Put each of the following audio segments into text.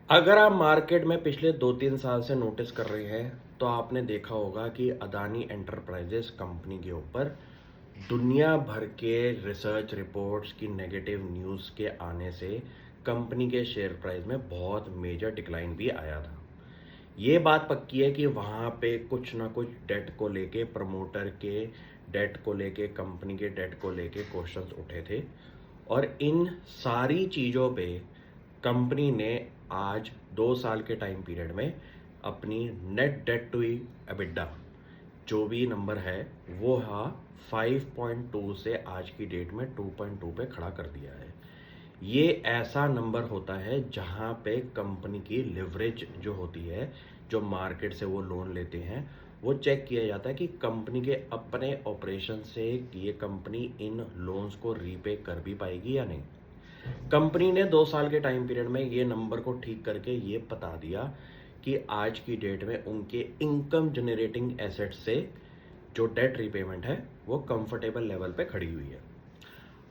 अगर आप मार्केट में पिछले 2-3 साल से नोटिस कर रहे हैं, तो आपने देखा होगा कि अदानी एंटरप्राइजेस कंपनी के ऊपर दुनिया भर के रिसर्च रिपोर्ट्स की नेगेटिव न्यूज़ के आने से कंपनी के शेयर प्राइस में बहुत मेजर डिक्लाइन भी आया था। ये बात पक्की है कि वहाँ पे कुछ ना कुछ डेट को लेके, प्रमोटर के डेट को लेके, कंपनी के डेट को लेके क्वेश्चंस उठे थे और इन सारी चीज़ों पे कंपनी ने आज 2 साल के टाइम पीरियड में अपनी नेट डेट टू एबिडा जो भी नंबर है वो 5.2 से आज की डेट में 2.2 पे खड़ा कर दिया है। ये ऐसा नंबर होता है जहाँ पे कंपनी की लिवरेज जो होती है, जो मार्केट से वो लोन लेते हैं, वो चेक किया जाता है कि कंपनी के अपने ऑपरेशन से ये कंपनी इन लोन्स को रीपे कर भी पाएगी या नहीं। कंपनी ने 2 साल के टाइम पीरियड में ये नंबर को ठीक करके ये बता दिया कि आज की डेट में उनके इनकम जनरेटिंग एसेट से जो डेट रीपेमेंट है वो कंफर्टेबल लेवल पे खड़ी हुई है।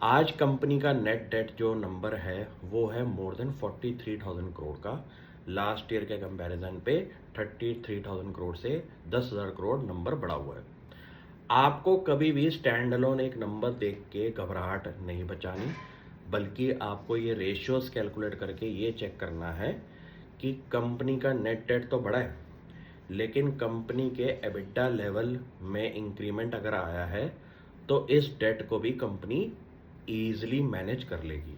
आज कंपनी का नेट डेट जो नंबर है वो है मोर देन 43,000 करोड़ का। लास्ट ईयर के कंपैरिजन पे 33,000 करोड़ से 10,000 करोड़ नंबर बढ़ा हुआ है। आपको कभी भी स्टैंड अलोन एक नंबर देख के घबराहट नहीं बचानी, बल्कि आपको ये रेशियोज कैलकुलेट करके ये चेक करना है कि कंपनी का नेट डेट तो बढ़ा है, लेकिन कंपनी के एबिटा लेवल में इंक्रीमेंट अगर आया है तो इस डेट को भी कंपनी ईजिली मैनेज कर लेगी।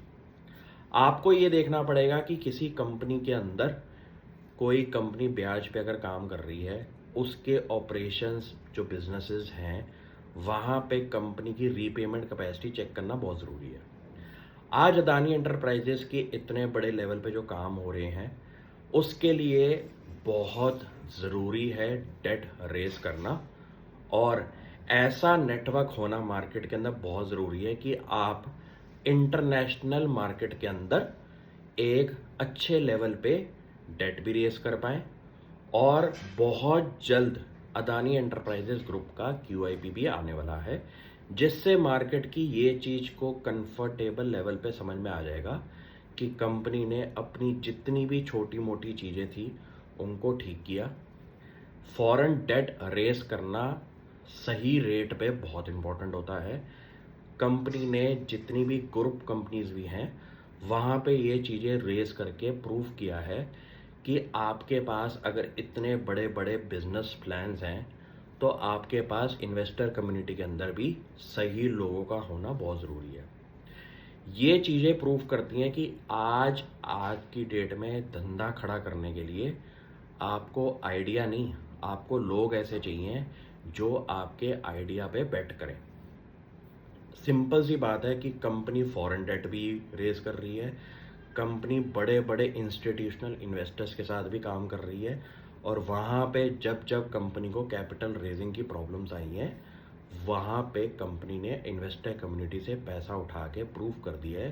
आपको ये देखना पड़ेगा कि किसी कंपनी के अंदर कोई कंपनी ब्याज पे अगर काम कर रही है, उसके ऑपरेशंस जो बिजनेसेस हैं वहाँ पे कंपनी की रीपेमेंट कैपेसिटी चेक करना बहुत ज़रूरी है। आज अदानी एंटरप्राइजेस के इतने बड़े लेवल पे जो काम हो रहे हैं, उसके लिए बहुत ज़रूरी है डेट रेज करना, और ऐसा नेटवर्क होना मार्केट के अंदर बहुत ज़रूरी है कि आप इंटरनेशनल मार्केट के अंदर एक अच्छे लेवल पे डेट भी रेज कर पाएँ। और बहुत जल्द अदानी एंटरप्राइजेस ग्रुप का क्यूआईपी भी आने वाला है, जिससे मार्केट की ये चीज़ को कंफर्टेबल लेवल पे समझ में आ जाएगा कि कंपनी ने अपनी जितनी भी छोटी मोटी चीज़ें थी उनको ठीक किया। फॉरेन डेट रेस करना सही रेट पे बहुत इंपॉर्टेंट होता है। कंपनी ने जितनी भी ग्रुप कंपनीज भी हैं वहाँ पे ये चीज़ें रेस करके प्रूव किया है कि आपके पास अगर इतने बड़े बड़े बिजनेस प्लान्स हैं तो आपके पास इन्वेस्टर कम्युनिटी के अंदर भी सही लोगों का होना बहुत ज़रूरी है। ये चीज़ें प्रूव करती हैं कि आज आज की डेट में धंधा खड़ा करने के लिए आपको आइडिया नहीं, आपको लोग ऐसे चाहिए जो आपके आइडिया पे बेट करें। सिंपल सी बात है कि कंपनी फॉरेन डेट भी रेज कर रही है, कंपनी बड़े बड़े इंस्टीट्यूशनल इन्वेस्टर्स के साथ भी काम कर रही है, और वहाँ पे जब जब कंपनी को कैपिटल रेजिंग की प्रॉब्लम्स आई हैं, वहाँ पे कंपनी ने इन्वेस्टर कम्युनिटी से पैसा उठा के प्रूव कर दिया है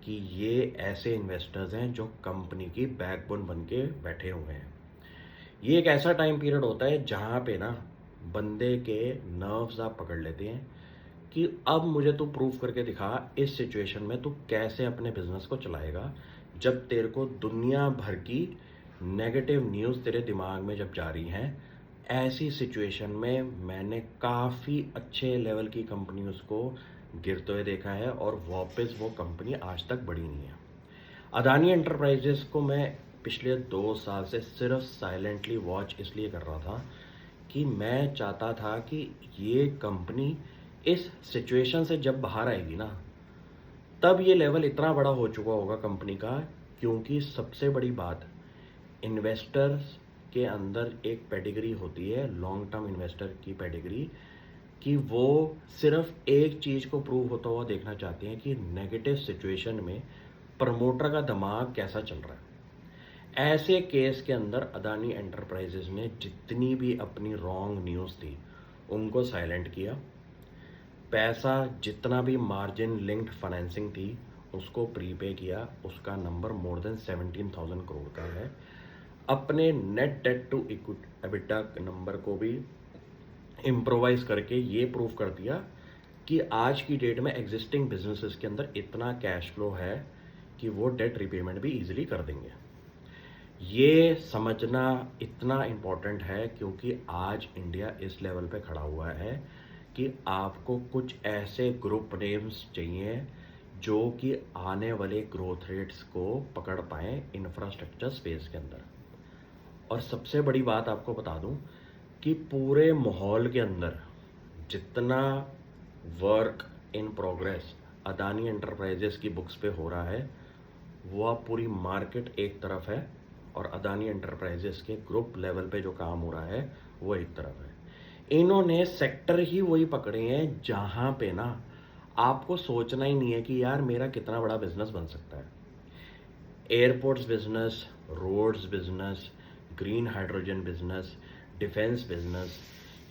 कि ये ऐसे इन्वेस्टर्स हैं जो कंपनी की बैकबोन बन के बैठे हुए हैं। ये एक ऐसा टाइम पीरियड होता है जहाँ पे ना बंदे के नर्व्स आप पकड़ लेते हैं कि अब मुझे तू प्रूव करके दिखा इस सिचुएशन में तू कैसे अपने बिजनेस को चलाएगा, जब तेरे को दुनिया भर की नेगेटिव न्यूज़ तेरे दिमाग में जब जा रही हैं। ऐसी सिचुएशन में मैंने काफ़ी अच्छे लेवल की कंपनीज को गिरते हुए देखा है और वापस वो कंपनी आज तक बढ़ी नहीं है। अदानी एंटरप्राइजेस को मैं पिछले 2 साल से सिर्फ साइलेंटली वॉच इसलिए कर रहा था कि मैं चाहता था कि ये कंपनी इस सिचुएशन से जब बाहर आएगी ना, तब ये लेवल इतना बड़ा हो चुका होगा कंपनी का। क्योंकि सबसे बड़ी बात, इन्वेस्टर्स के अंदर एक पेडिग्री होती है, लॉन्ग टर्म इन्वेस्टर की पेडिग्री, कि वो सिर्फ एक चीज़ को प्रूव होता हुआ देखना चाहते हैं कि नेगेटिव सिचुएशन में प्रमोटर का दिमाग कैसा चल रहा है। ऐसे केस के अंदर अदानी एंटरप्राइजेस ने जितनी भी अपनी रॉन्ग न्यूज़ थी उनको साइलेंट किया। पैसा जितना भी मार्जिन लिंक्ड फाइनेंसिंग थी उसको प्रीपे किया, उसका नंबर मोर देन 17,000 करोड़ का है। अपने net debt to equity EBITDA number को भी इम्प्रोवाइज करके ये प्रूव कर दिया कि आज की डेट में एग्जिस्टिंग बिजनेसेस के अंदर इतना कैश फ्लो है कि वो डेट रिपेमेंट भी इजीली कर देंगे। ये समझना इतना इम्पोर्टेंट है क्योंकि आज इंडिया इस लेवल पे खड़ा हुआ है कि आपको कुछ ऐसे ग्रुप नेम्स चाहिए जो कि आने वाले ग्रोथ रेट्स को पकड़ पाएँ इंफ्रास्ट्रक्चर स्पेस के अंदर। और सबसे बड़ी बात आपको बता दूं कि पूरे माहौल के अंदर जितना work in progress Adani enterprises की बुक्स पे हो रहा है, वो अब पूरी मार्केट एक तरफ है और अदानी एंटरप्राइजेस के ग्रुप लेवल पे जो काम हो रहा है वो एक तरफ है। इन्होंने सेक्टर ही वही पकड़े हैं जहां पे ना आपको सोचना ही नहीं है कि यार मेरा कितना बड़ा बिजनेस बन सकता है। Airports business, roads business, green hydrogen business, defence business,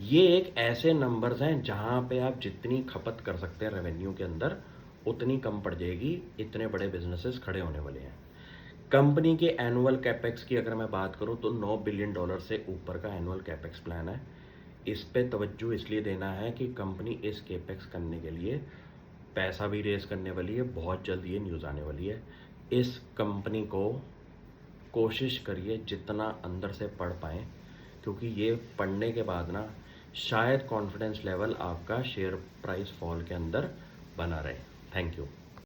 ये एक ऐसे नंबर्स हैं जहां पे आप जितनी खपत कर सकते हैं रेवेन्यू के अंदर उतनी कम पड़ जाएगी। इतने बड़े बिजनेसेस खड़े होने वाले हैं। कंपनी के एनुअल कैपेक्स की अगर मैं बात करूं तो $9 बिलियन से ऊपर का एनुअल कैपेक्स प्लान है। इस पे तवज्जो इसलिए देना है कि कंपनी इस कैपेक्स करने के लिए पैसा भी रेज करने वाली है। बहुत जल्द ये न्यूज़ आने वाली है। इस कंपनी को कोशिश करिए जितना अंदर से पढ़ पाएँ, क्योंकि ये पढ़ने के बाद ना शायद कॉन्फिडेंस लेवल आपका शेयर प्राइस फॉल के अंदर बना रहे। Thank you.